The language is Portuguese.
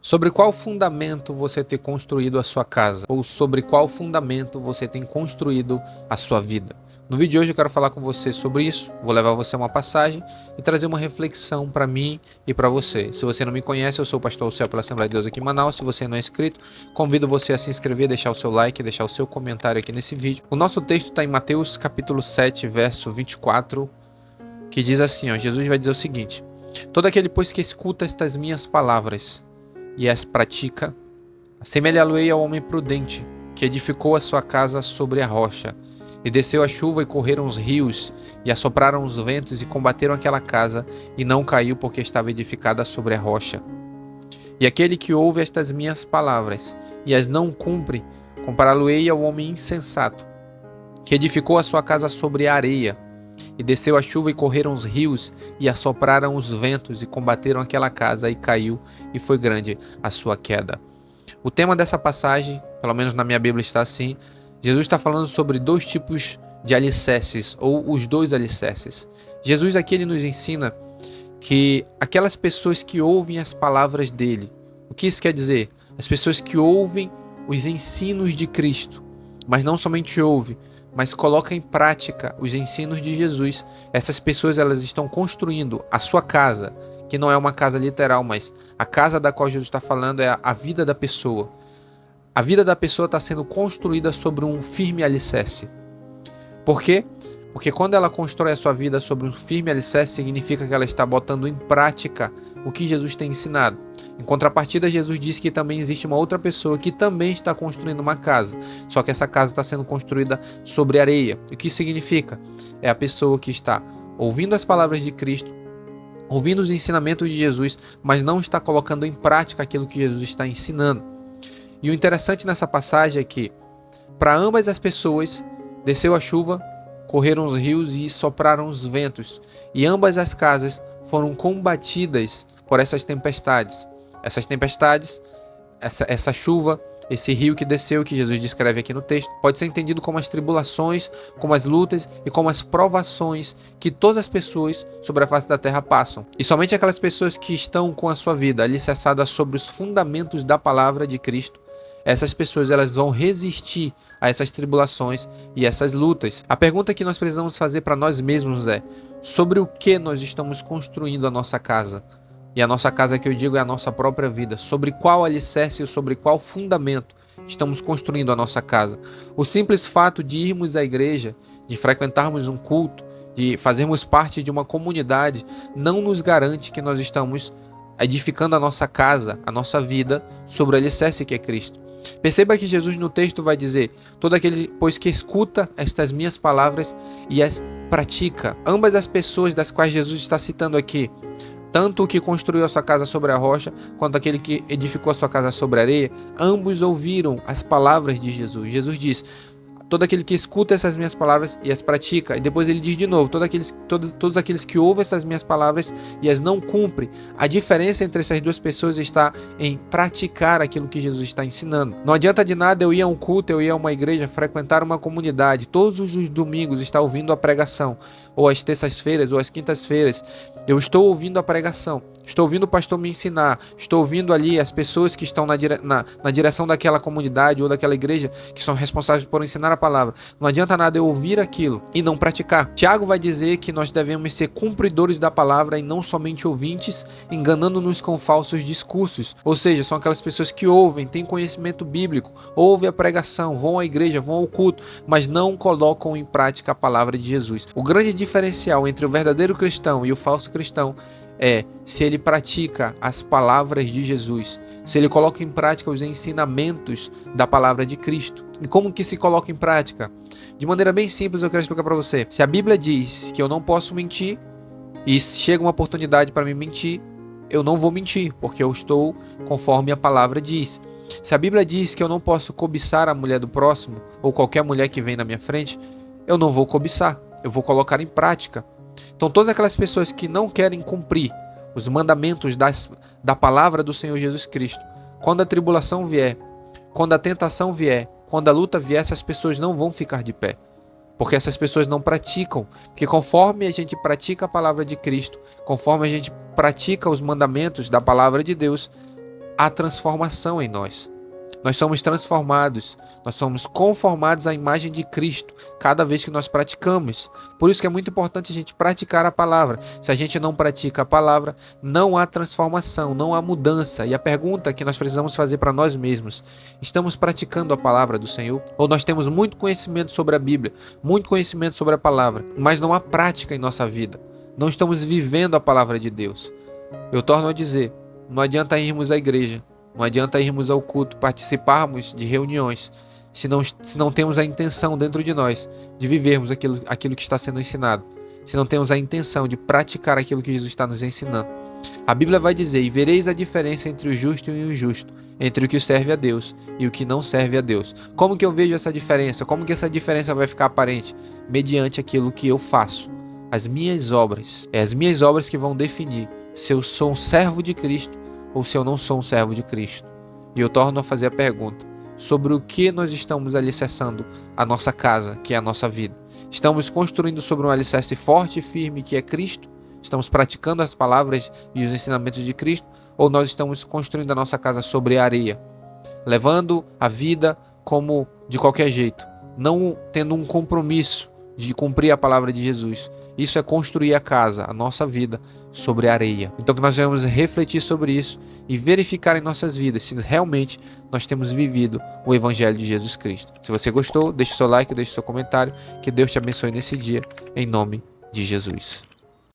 Sobre qual fundamento você tem construído a sua casa? Ou sobre qual fundamento você tem construído a sua vida? No vídeo de hoje eu quero falar com você sobre isso. Vou levar você a uma passagem e trazer uma reflexão para mim e para você. Se você não me conhece, eu sou o pastor Céu pela Assembleia de Deus aqui em Manaus. Se você não é inscrito, convido você a se inscrever, deixar o seu like, deixar o seu comentário aqui nesse vídeo. O nosso texto está em Mateus capítulo 7, verso 24, que diz assim, Jesus vai dizer o seguinte: todo aquele, pois, que escuta estas minhas palavras e as pratica, assemelhá-lo-ei ao homem prudente, que edificou a sua casa sobre a rocha. E desceu a chuva e correram os rios, e assopraram os ventos e combateram aquela casa, e não caiu porque estava edificada sobre a rocha. E aquele que ouve estas minhas palavras e as não cumpre, compará-lo-ei ao homem insensato, que edificou a sua casa sobre a areia. E desceu a chuva e correram os rios, e assopraram os ventos, e combateram aquela casa, e caiu, e foi grande a sua queda. O tema dessa passagem, pelo menos na minha Bíblia está assim, Jesus está falando sobre dois tipos de alicerces, ou os dois alicerces. Jesus aqui ele nos ensina que aquelas pessoas que ouvem as palavras dele, o que isso quer dizer? As pessoas que ouvem os ensinos de Cristo, mas não somente ouvem, mas coloca em prática os ensinos de Jesus. Essas pessoas elas estão construindo a sua casa, que não é uma casa literal, mas a casa da qual Jesus está falando é a vida da pessoa. A vida da pessoa está sendo construída sobre um firme alicerce. Por quê? Porque quando ela constrói a sua vida sobre um firme alicerce, significa que ela está botando em prática o que Jesus tem ensinado. Em contrapartida, Jesus disse que também existe uma outra pessoa que também está construindo uma casa. Só que essa casa está sendo construída sobre areia. O que isso significa? É a pessoa que está ouvindo as palavras de Cristo, ouvindo os ensinamentos de Jesus, mas não está colocando em prática aquilo que Jesus está ensinando. E o interessante nessa passagem é que, para ambas as pessoas, desceu a chuva, correram os rios e sopraram os ventos, e ambas as casas foram combatidas por essas tempestades. Essas tempestades, essa chuva, esse rio que desceu, que Jesus descreve aqui no texto, pode ser entendido como as tribulações, como as lutas e como as provações que todas as pessoas sobre a face da terra passam. E somente aquelas pessoas que estão com a sua vida alicerçada sobre os fundamentos da palavra de Cristo, essas pessoas elas vão resistir a essas tribulações e essas lutas. A pergunta que nós precisamos fazer para nós mesmos é: sobre o que nós estamos construindo a nossa casa? E a nossa casa que eu digo é a nossa própria vida. Sobre qual alicerce ou sobre qual fundamento estamos construindo a nossa casa? O simples fato de irmos à igreja, de frequentarmos um culto, de fazermos parte de uma comunidade, não nos garante que nós estamos edificando a nossa casa, a nossa vida, sobre o alicerce que é Cristo. Perceba que Jesus no texto vai dizer: todo aquele, pois, que escuta estas minhas palavras e as pratica. Ambas as pessoas das quais Jesus está citando aqui, tanto o que construiu a sua casa sobre a rocha, quanto aquele que edificou a sua casa sobre a areia, ambos ouviram as palavras de Jesus. Jesus diz: todo aquele que escuta essas minhas palavras e as pratica. E depois ele diz de novo: todos aqueles que ouvem essas minhas palavras e as não cumprem. A diferença entre essas duas pessoas está em praticar aquilo que Jesus está ensinando. Não adianta de nada eu ir a um culto, eu ir a uma igreja, frequentar uma comunidade, todos os domingos estar ouvindo a pregação, ou às terças-feiras, ou às quintas-feiras. Eu estou ouvindo a pregação, estou ouvindo o pastor me ensinar, estou ouvindo ali as pessoas que estão na direção daquela comunidade ou daquela igreja, que são responsáveis por ensinar a palavra. Não adianta nada eu ouvir aquilo e não praticar. Tiago vai dizer que nós devemos ser cumpridores da palavra e não somente ouvintes, enganando-nos com falsos discursos. Ou seja, são aquelas pessoas que ouvem, têm conhecimento bíblico, ouvem a pregação, vão à igreja, vão ao culto, mas não colocam em prática a palavra de Jesus. O grande diferencial entre o verdadeiro cristão e o falso cristão é se ele pratica as palavras de Jesus, se ele coloca em prática os ensinamentos da palavra de Cristo. E como que se coloca em prática? De maneira bem simples eu quero explicar para você. Se a Bíblia diz que eu não posso mentir, e chega uma oportunidade para mim mentir, eu não vou mentir, porque eu estou conforme a palavra diz. Se a Bíblia diz que eu não posso cobiçar a mulher do próximo, ou qualquer mulher que vem na minha frente, eu não vou cobiçar, eu vou colocar em prática. Então todas aquelas pessoas que não querem cumprir os mandamentos da palavra do Senhor Jesus Cristo, quando a tribulação vier, quando a tentação vier, quando a luta vier, essas pessoas não vão ficar de pé. Porque essas pessoas não praticam. Porque conforme a gente pratica a palavra de Cristo, conforme a gente pratica os mandamentos da palavra de Deus, há transformação em nós. Nós somos transformados, nós somos conformados à imagem de Cristo cada vez que nós praticamos. Por isso que é muito importante a gente praticar a palavra. Se a gente não pratica a palavra, não há transformação, não há mudança. E a pergunta que nós precisamos fazer para nós mesmos: estamos praticando a palavra do Senhor? Ou nós temos muito conhecimento sobre a Bíblia, muito conhecimento sobre a palavra, mas não há prática em nossa vida? Não estamos vivendo a palavra de Deus. Eu torno a dizer, não adianta irmos à igreja, não adianta irmos ao culto, participarmos de reuniões, se não temos a intenção dentro de nós de vivermos aquilo que está sendo ensinado, se não temos a intenção de praticar aquilo que Jesus está nos ensinando. A Bíblia vai dizer: e vereis a diferença entre o justo e o injusto, entre o que serve a Deus e o que não serve a Deus. Como que eu vejo essa diferença? Como que essa diferença vai ficar aparente? Mediante aquilo que eu faço. As minhas obras. É as minhas obras que vão definir se eu sou um servo de Cristo ou se eu não sou um servo de Cristo. E eu torno a fazer a pergunta: sobre o que nós estamos alicerçando a nossa casa, que é a nossa vida? Estamos construindo sobre um alicerce forte e firme, que é Cristo? Estamos praticando as palavras e os ensinamentos de Cristo? Ou nós estamos construindo a nossa casa sobre areia, levando a vida como de qualquer jeito, não tendo um compromisso de cumprir a palavra de Jesus? Isso é construir a casa, a nossa vida, sobre areia. Então que nós venhamos refletir sobre isso e verificar em nossas vidas se realmente nós temos vivido o Evangelho de Jesus Cristo. Se você gostou, deixe seu like, deixe seu comentário. Que Deus te abençoe nesse dia, em nome de Jesus.